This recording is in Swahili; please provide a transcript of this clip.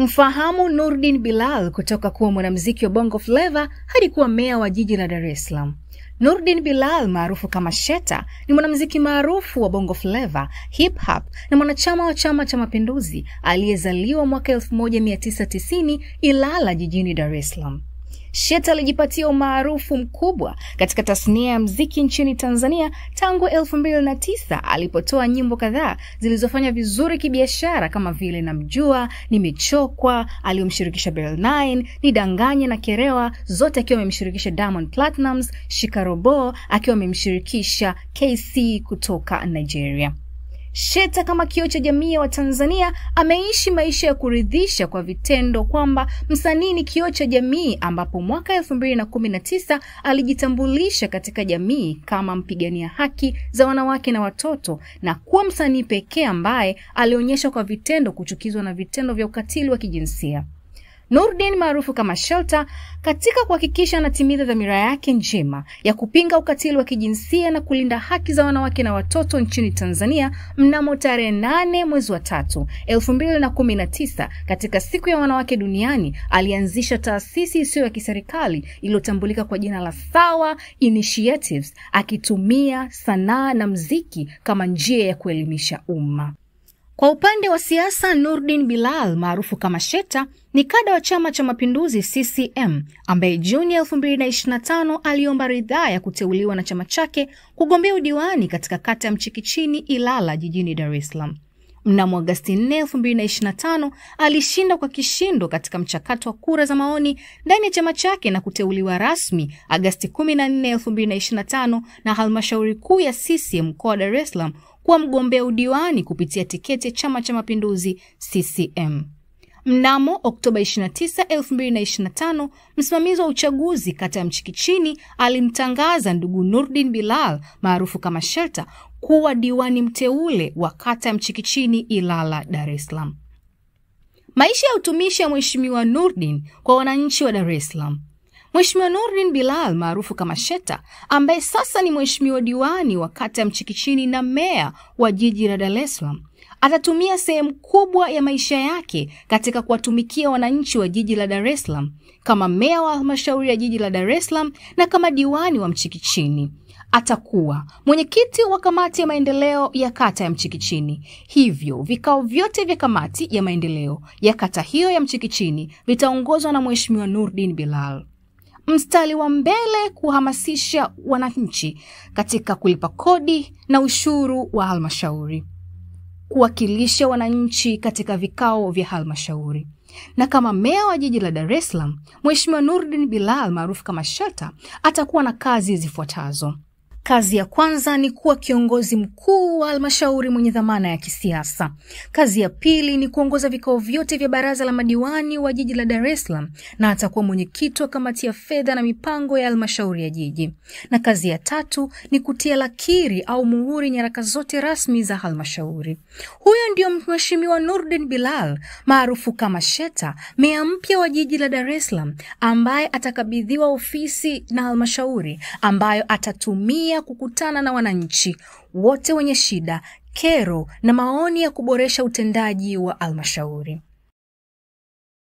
Mfahamu Nurdin Bilal kutoka kuwa mwanamuziki wa Bongo Flava hadi kuwa meya wa jiji la Dar es Salaam. Nurdin Bilal maarufu kama Sheta ni mwanamuziki maarufu wa Bongo Flava, hip hop na mwanachama wa Chama cha Mapinduzi aliyezaliwa mwaka 1990 Ilala jijini Dar es Salaam. Sheta alijipatia umaarufu mkubwa katika tasnia ya muziki nchini Tanzania tangu 2009 alipotoa nyimbo kadhaa zilizofanya vizuri kibiashara kama vile Namjua, Nimechokwa, aliyomshirikisha Bell9, Nidanganye na Kerewa, zote akiwa amemshirikisha Diamond Platnumz, Shikarobo akiwa amemshirikisha KC kutoka Nigeria. Sheta kama kioo cha jamii wa Tanzania ameishi maisha ya kuridhisha kwa vitendo kwamba msanii ni kioo cha jamii, ambapo mwaka 2019 alijitambulisha katika jamii kama mpigania haki za wanawake na watoto na kuwa msanii pekee ambaye alionyesha kwa vitendo kuchukizwa na vitendo vya ukatili wa kijinsia. Nurdin maarufu kama Sheta katika kuhakikisha anatimiza dhamira yake njema ya kupinga ukatili wa kijinsia na kulinda haki za wanawake na watoto nchini Tanzania, mnamo tarehe 8 mwezi wa 3, 2019 katika siku ya wanawake duniani alianzisha taasisi isiyo ya kiserikali iliyotambulika kwa jina la Sawa Initiatives, akitumia sanaa na muziki kama njia ya kuelimisha umma. Kwa upande wa siasa, Nurdin Bilal maarufu kama Sheta ni kada wa Chama cha Mapinduzi CCM ambaye Juni 2025 aliomba ridhaa ya kuteuliwa na chama chake kugombea udiwani katika kata ya Mchikichini Ilala jijini Dar es Salaam. Mnamo Agosti 4, 2025 alishinda kwa kishindo katika mchakato wa kura za maoni ndani ya chama chake na kuteuliwa rasmi Agosti 14, 2025 na halmashauri kuu ya CCM mkoa wa Dar es Salaam kuwa mgombea udiwani kupitia tiketi ya Chama cha Mapinduzi CCM. Mnamo Oktoba 29, 2025, msimamizi wa uchaguzi kata ya Mchikichini alimtangaza ndugu Nurdin Bilal maarufu kama Sheta kuwa diwani mteule wa kata ya Mchikichini Ilala, Dar es Salaam. Maisha ya utumishi ya Mheshimiwa Nurdin kwa wananchi wa Dar es Salaam. Mheshimiwa Nurdin Bilal maarufu kama Sheta, ambaye sasa ni mheshimiwa diwani wa kata ya Mchikichini na meya wa jiji la Dar es Salaam, atatumia sehemu kubwa ya maisha yake katika kuwatumikia wananchi wa jiji la Dar es Salaam kama meya wa halmashauri ya jiji la Dar es Salaam na kama diwani wa Mchikichini. Atakuwa mwenyekiti wa kamati ya maendeleo ya kata ya Mchikichini. Hivyo vikao vyote vya kamati ya maendeleo ya kata hiyo ya Mchikichini vitaongozwa na Mheshimiwa Nurdin Bilal. Mstari wa mbele kuhamasisha wananchi katika kulipa kodi na ushuru wa halmashauri, kuwakilisha wananchi katika vikao vya halmashauri. Na kama meya wa jiji la Dar es Salaam, Mheshimiwa Nurdin Bilal maarufu kama Sheta atakuwa na kazi zifuatazo. Kazi ya kwanza ni kuwa kiongozi mkuu wa halmashauri mwenye dhamana ya kisiasa. Kazi ya pili ni kuongoza vikao vyote vya baraza la madiwani wa jiji la Dar es Salaam na atakuwa mwenyekiti wa kamati ya fedha na mipango ya halmashauri ya jiji. Na kazi ya tatu ni kutia lakiri au muhuri nyaraka zote rasmi za halmashauri. Huyo ndio Mheshimiwa Nurdin Bilal maarufu kama Sheta, meya mpya wa jiji la Dar es Salaam, ambaye atakabidhiwa ofisi na halmashauri ambayo atatumia kukutana na wananchi wote wenye shida, kero na maoni ya kuboresha utendaji wa halmashauri.